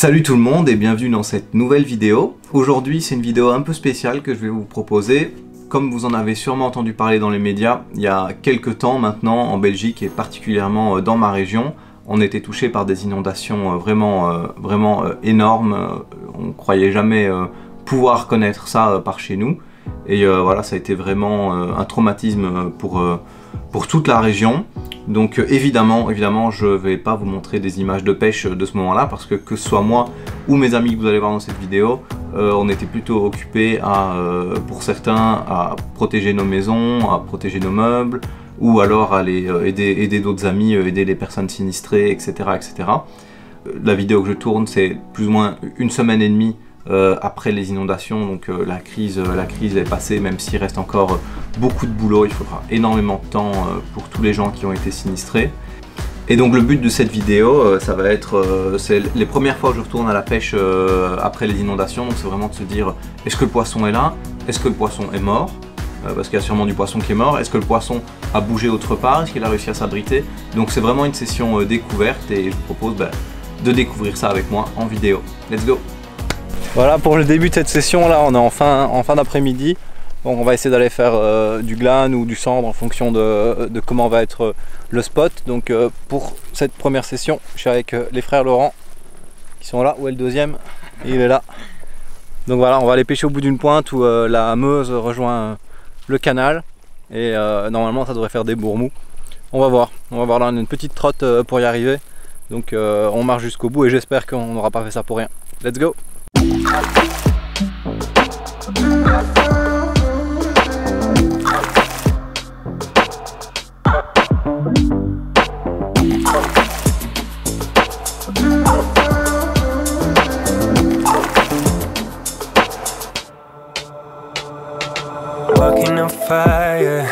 Salut tout le monde et bienvenue dans cette nouvelle vidéo. Aujourd'hui c'est une vidéo un peu spéciale que je vais vous proposer. Comme vous en avez sûrement entendu parler dans les médias, il y a quelques temps maintenant en Belgique et particulièrement dans ma région, on était touché par des inondations vraiment énormes. On ne croyait jamais pouvoir connaître ça par chez nous. Et voilà, ça a été vraiment un traumatisme pour toute la région. Donc évidemment, je ne vais pas vous montrer des images de pêche de ce moment-là, parce que ce soit moi ou mes amis que vous allez voir dans cette vidéo, on était plutôt occupés pour certains, à protéger nos maisons, à protéger nos meubles, ou alors à aller aider d'autres amis, aider les personnes sinistrées, etc. etc. La vidéo que je tourne, c'est plus ou moins une semaine et demie après les inondations, donc la crise est passée, même s'il reste encore beaucoup de boulot. Il faudra énormément de temps pour tous les gens qui ont été sinistrés. Et donc le but de cette vidéo, ça va être, c'est les premières fois que je retourne à la pêche après les inondations, donc c'est vraiment de se dire, est-ce que le poisson est là? Est-ce que le poisson est mort? Parce qu'il y a sûrement du poisson qui est mort. Est-ce que le poisson a bougé autre part? Est-ce qu'il a réussi à s'abriter? Donc c'est vraiment une session découverte et je vous propose de découvrir ça avec moi en vidéo. Let's go! Voilà pour le début de cette session, là on est en fin d'après-midi. Donc on va essayer d'aller faire du glan ou du cendre en fonction de comment va être le spot. Donc pour cette première session, je suis avec les frères Laurent qui sont là. Où est le deuxième? Il est là. Donc voilà, on va aller pêcher au bout d'une pointe où la Meuse rejoint le canal. Et normalement ça devrait faire des bourmous. On va voir là, on a une petite trotte pour y arriver. Donc on marche jusqu'au bout et j'espère qu'on n'aura pas fait ça pour rien. Let's go! Walking on fire,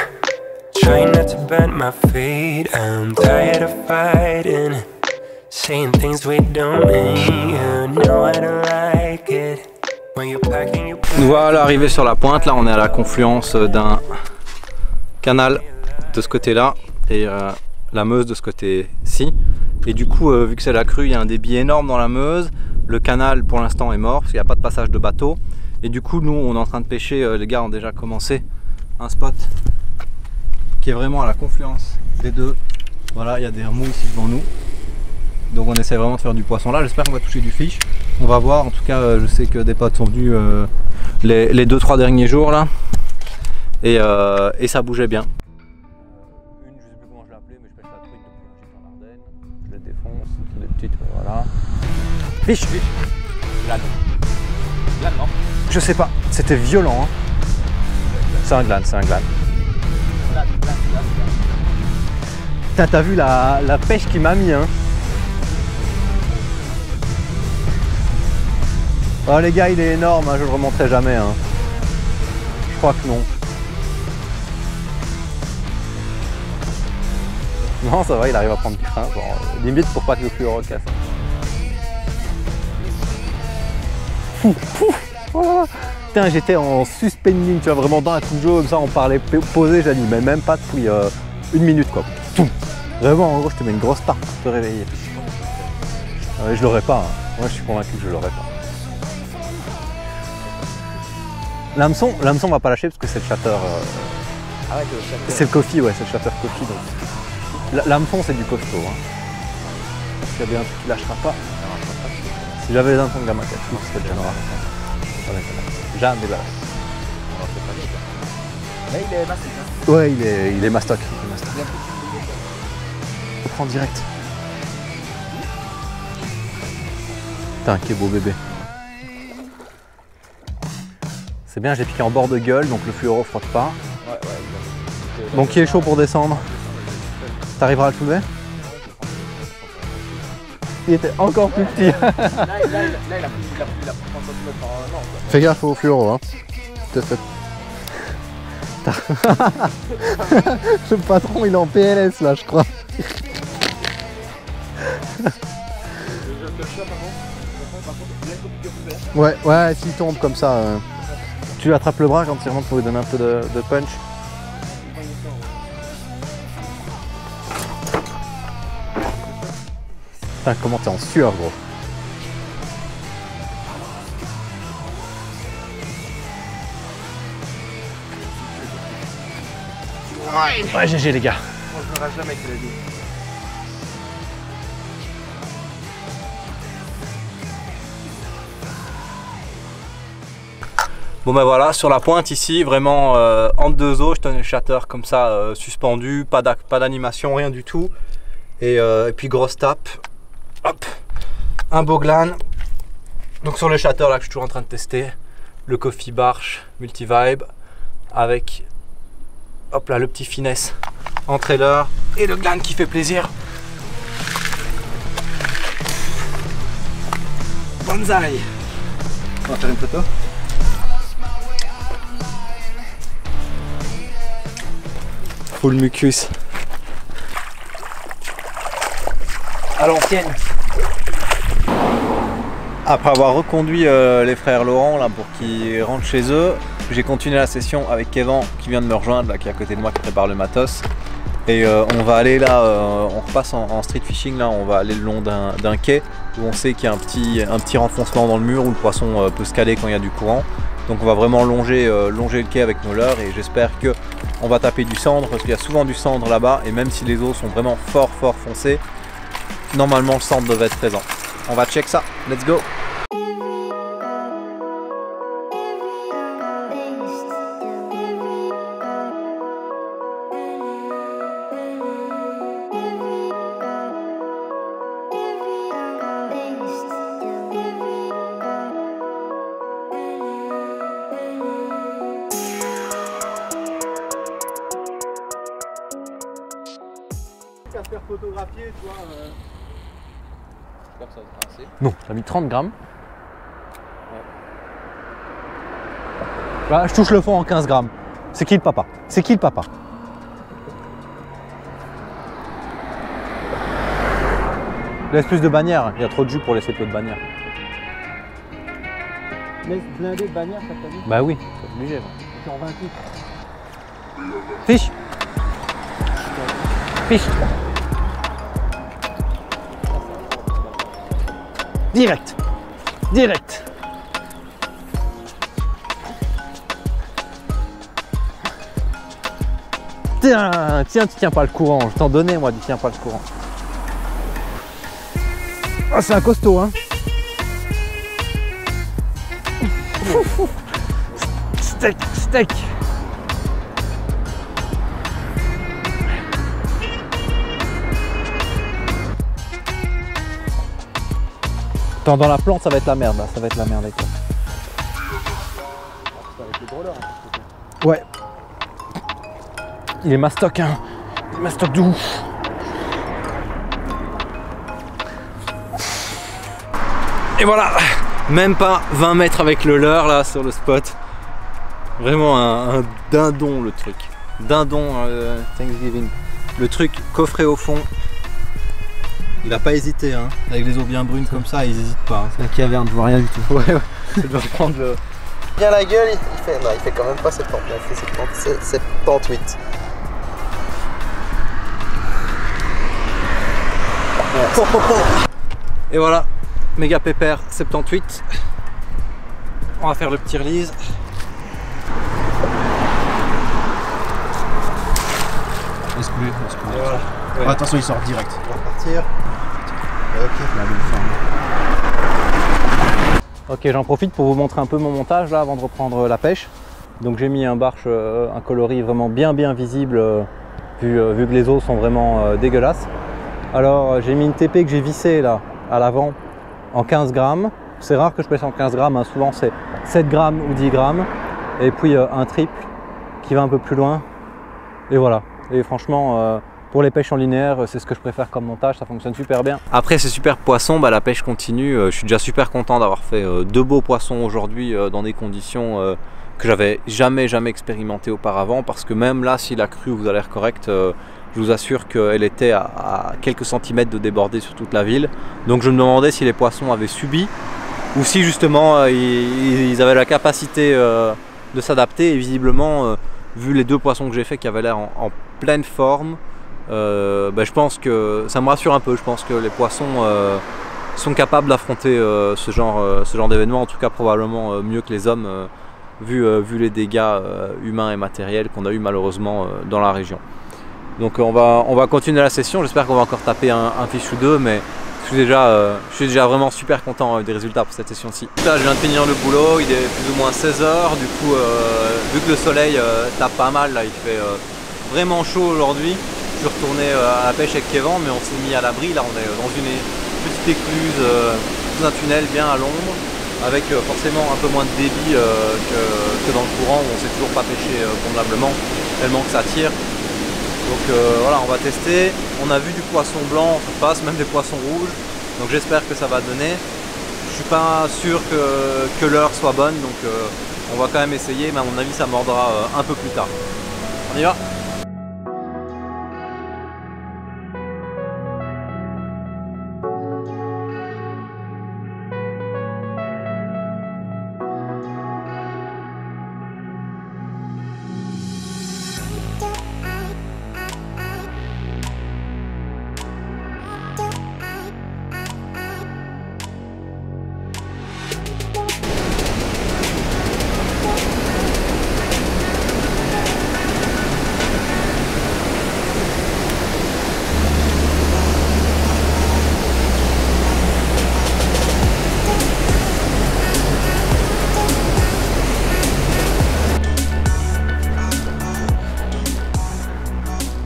trying not to burn my feet. I'm tired of fighting, saying things we don't mean. You know I don't like it. When you're packing your Nous voilà arrivés sur la pointe. Là on est à la confluence d'un canal de ce côté là et la Meuse de ce côté-ci. Et du coup vu que c'est la crue, il y a un débit énorme dans la Meuse. Le canal pour l'instant est mort parce qu'il n'y a pas de passage de bateau. Et du coup nous on est en train de pêcher, les gars ont déjà commencé un spot qui est vraiment à la confluence des deux. Voilà, il y a des remous ici devant nous. Donc on essaie vraiment de faire du poisson là, j'espère qu'on va toucher du fish. On va voir, en tout cas je sais que des potes sont venus les 2-3 derniers jours là. Et ça bougeait bien. Une, je sais plus comment je l'ai appelée, mais je pêche la truite depuis un en Ardennes. Je les défonce, c'est des petites, voilà. Fish. Glane. Glane, non? Je sais pas, c'était violent hein. C'est un glane, T'as vu la pêche qui m'a mis hein. Oh les gars, il est énorme, hein, je le remonterai jamais hein. Je crois que non. Non ça va, il arrive à prendre du frein, genre limite pour pas que le fluoro casse. Oh, putain, j'étais en suspending, tu vois, vraiment dans un coup de jeu comme ça, on parlait posé, j'ai dit mais même pas depuis une minute quoi. Vraiment en gros je te mets une grosse tarte pour te réveiller. Ouais, je l'aurais pas, hein. Moi je suis convaincu que je l'aurais pas. L'hameçon on va pas lâcher parce que c'est le chatter. Ah ouais, c'est le coffee, ouais, c'est le chatter coffee. Donc. L'hameçon c'est du costaud. Hein. S'il y a bien un truc qui lâchera pas. Si j'avais les hameçons de gamin 4, ce serait déjà noir. Jamais là. Mais il est mastic. Hein. Ouais, il est mastoc. On prend direct. Putain, quel beau bébé. C'est bien, j'ai piqué en bord de gueule, donc le fluoro frotte pas. Ouais. Bon, qui est chaud pour descendre? T'arriveras à le soulever? Il était encore plus petit. Là, il a pris 30 cm par an. Fais gaffe au fluoro, hein. Le patron, il est en PLS là, je crois. Ouais, s'il tombe comme ça, tu lui attrapes le bras quand il remonte pour lui donner un peu de punch. Putain, comment t'es en sueur, gros. Ouais, GG les gars. On se verra jamais qu'il a dit. Bon ben voilà, sur la pointe ici, vraiment entre deux eaux, je tenais le shatter comme ça, suspendu, pas d'animation, rien du tout. Et puis grosse tape, hop, un Boglan. Donc sur le shatter là que je suis toujours en train de tester, le Coffee Barch Multi-Vibe avec, hop là, le petit finesse en trailer et le gland qui fait plaisir. Banzai. On va faire une photo. Full mucus. À l'ancienne. Après avoir reconduit les frères Laurent là, pour qu'ils rentrent chez eux, j'ai continué la session avec Kevin qui vient de me rejoindre, là, qui est à côté de moi, qui prépare le matos. Et on va aller là, on repasse en street fishing, là, on va aller le long d'un quai où on sait qu'il y a un petit renfoncement dans le mur où le poisson peut se caler quand il y a du courant. Donc on va vraiment longer le quai avec nos leurres et j'espère que on va taper du cendre parce qu'il y a souvent du cendre là-bas et même si les eaux sont vraiment fort foncées, normalement le cendre devait être présent. On va check ça, let's go! À faire photographier, toi, j'espère que ça sera assez. Non, t'as mis 30 grammes. Ouais. Bah, je touche le fond en 15 grammes. C'est qui le papa? C'est qui le papa? Laisse plus de bannière, il y a trop de jus pour laisser peu de bannière. Laisse blindé de bannière, ça t'a dit? Bah oui, c'est obligé. C'est en 28. Fiche. Fiche. Direct. Direct. Tiens, tu tiens pas le courant. Je t'en donnais moi du tiens pas le courant. Ah, c'est un costaud, hein. Steak. Attends, dans la plante, ça va être la merde, là. Ça va être la merde avec toi. Ouais. Il est mastoc, hein. Il est mastoc de ouf. Et voilà, même pas 20 mètres avec le leurre là sur le spot. Vraiment un dindon le truc. Dindon Thanksgiving. Le truc coffré au fond. Il a pas hésité hein. Avec les eaux bien brunes comme ça, ils hésitent pas. Hein. C'est la caverne, je vois rien du tout. Ouais, je dois prendre le. Bien la gueule, il fait quand même pas 70, il fait 78. Et voilà, méga pépère 78. On va faire le petit release. Laisse couler. Voilà. Ouais. Oh, attention, il sort direct. On va partir. Ok, j'en profite pour vous montrer un peu mon montage là avant de reprendre la pêche. Donc j'ai mis un barche, un coloris vraiment bien visible vu que les eaux sont vraiment dégueulasses. Alors j'ai mis une TP que j'ai vissée là à l'avant en 15 grammes. C'est rare que je pêche en 15 grammes, hein. Souvent c'est 7 grammes ou 10 grammes. Et puis un triple qui va un peu plus loin. Et voilà. Et franchement, pour les pêches en linéaire, c'est ce que je préfère comme montage, ça fonctionne super bien. Après ces super poissons, bah, la pêche continue. Je suis déjà super content d'avoir fait deux beaux poissons aujourd'hui dans des conditions que j'avais jamais expérimenté auparavant. Parce que même là, si la crue vous a l'air correcte, je vous assure qu'elle était à quelques centimètres de déborder sur toute la ville. Donc je me demandais si les poissons avaient subi ou si justement ils avaient la capacité de s'adapter. Et visiblement, vu les deux poissons que j'ai fait qui avaient l'air en pleine forme, bah, je pense que ça me rassure un peu. Je pense que les poissons sont capables d'affronter ce genre d'événement, en tout cas probablement mieux que les hommes vu les dégâts humains et matériels qu'on a eu malheureusement dans la région. Donc on va continuer la session, j'espère qu'on va encore taper un fiche ou deux, mais je suis déjà vraiment super content des résultats pour cette session-ci. Là je viens de finir le boulot, il est plus ou moins 16 h, du coup vu que le soleil tape pas mal, là il fait vraiment chaud aujourd'hui. Je suis retourné à la pêche avec Kevin, mais on s'est mis à l'abri, là on est dans une petite écluse, sous un tunnel bien à l'ombre, avec forcément un peu moins de débit que dans le courant où on ne sait toujours pas pêcher convenablement, tellement que ça tire. Donc voilà, on va tester. On a vu du poisson blanc en surface, même des poissons rouges, donc j'espère que ça va donner. Je suis pas sûr que l'heure soit bonne, donc on va quand même essayer, mais à mon avis ça mordra un peu plus tard. On y va?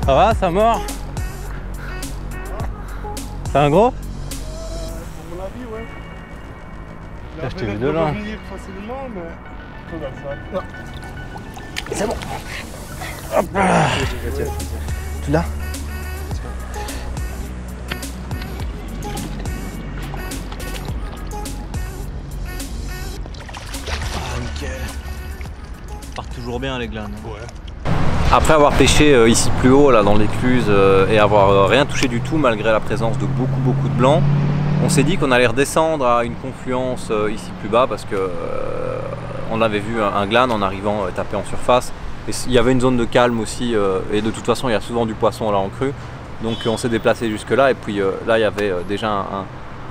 Ça va, ça mord? C'est un gros? À mon avis, ouais. Là, je t'ai vu de loin. Facilement, mais... Regarde ça. C'est bon. Hop là. Tu l'as? Ah, nickel. Ça part toujours bien les glanes. Ouais. Après avoir pêché ici plus haut, là dans l'écluse, et avoir rien touché du tout malgré la présence de beaucoup de blancs, on s'est dit qu'on allait redescendre à une confluence ici plus bas parce que on avait vu un glane en arrivant taper en surface. Et il y avait une zone de calme aussi, et de toute façon il y a souvent du poisson là en crue. Donc on s'est déplacé jusque là, et puis là il y avait déjà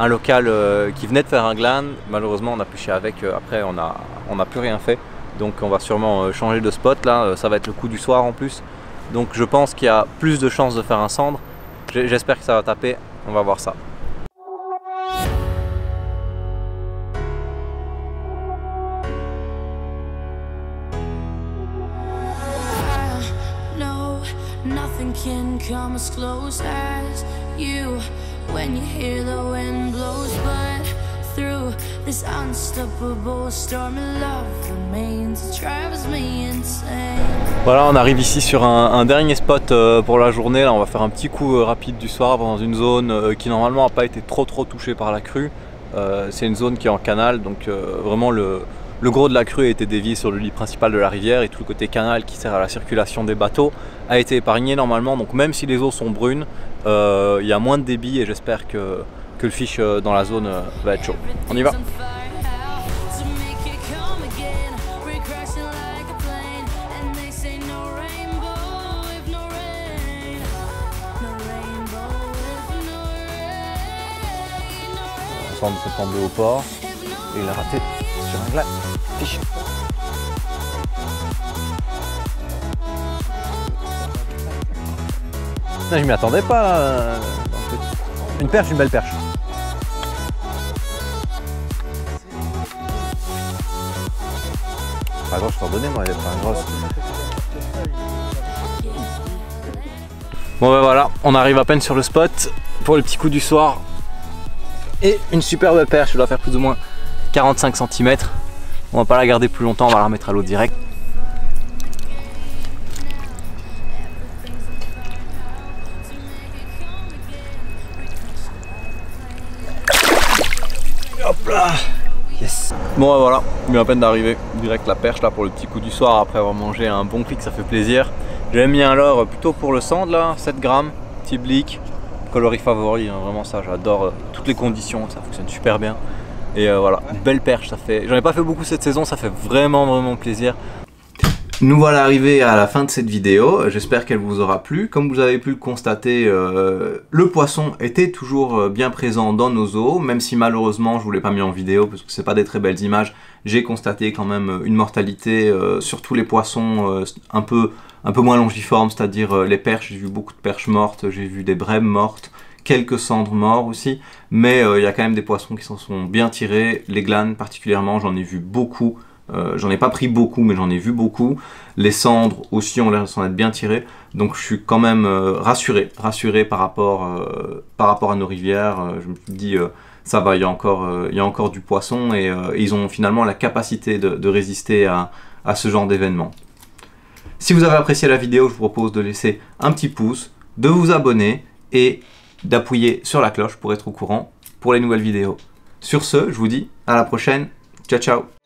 un local qui venait de faire un glane. Malheureusement on a pêché avec, après on n'a plus rien fait. Donc on va sûrement changer de spot là, ça va être le coup du soir en plus. Donc je pense qu'il y a plus de chances de faire un cendre. J'espère que ça va taper, on va voir ça. Nothing can come as close as you when you hear the wind blows, but through this unstoppable storm of love remains, it drives me insane. Voilà, on arrive ici sur un dernier spot pour la journée. Là on va faire un petit coup rapide du soir dans une zone qui normalement n'a pas été trop touchée par la crue. C'est une zone qui est en canal, donc vraiment le gros de la crue a été dévié sur le lit principal de la rivière, et tout le côté canal qui sert à la circulation des bateaux a été épargné normalement. Donc même si les eaux sont brunes, il y a moins de débit, et j'espère que le fiche dans la zone va être chaud. On y va. On sent de se prendre au port, et il a raté sur un glane. Fiche. Je m'y attendais pas là. Une perche, une belle perche. Pas grosse, je t'en donnais moi, elle est pas grosse. Bon ben voilà, on arrive à peine sur le spot pour le petit coup du soir. Et une super belle perche, je dois faire plus ou moins 45 cm. On va pas la garder plus longtemps, on va la remettre à l'eau direct. Hop là, yes. Bon voilà, il vient à peine d'arriver, direct la perche là pour le petit coup du soir après avoir mangé un bon clic, ça fait plaisir. J'ai mis un leurre plutôt pour le sand là, 7 grammes, petit blick, coloris favori, hein, vraiment ça, j'adore toutes les conditions, ça fonctionne super bien. Et voilà, belle perche, ça fait. J'en ai pas fait beaucoup cette saison, ça fait vraiment plaisir. Nous voilà arrivés à la fin de cette vidéo, j'espère qu'elle vous aura plu. Comme vous avez pu le constater, le poisson était toujours bien présent dans nos eaux, même si malheureusement je ne vous l'ai pas mis en vidéo parce que c'est pas des très belles images. J'ai constaté quand même une mortalité sur tous les poissons un peu moins longiformes, c'est-à-dire les perches. J'ai vu beaucoup de perches mortes, j'ai vu des brèmes mortes, quelques cendres morts aussi, mais il y a quand même des poissons qui s'en sont bien tirés. Les glanes particulièrement, j'en ai vu beaucoup. J'en ai pas pris beaucoup, mais j'en ai vu beaucoup. Les cendres aussi ont l'air de s'en être bien tirées. Donc je suis quand même rassuré par rapport à nos rivières. Je me dis, ça va, il y a encore du poisson et ils ont finalement la capacité de résister à ce genre d'événement. Si vous avez apprécié la vidéo, je vous propose de laisser un petit pouce, de vous abonner et d'appuyer sur la cloche pour être au courant pour les nouvelles vidéos. Sur ce, je vous dis à la prochaine. Ciao, ciao!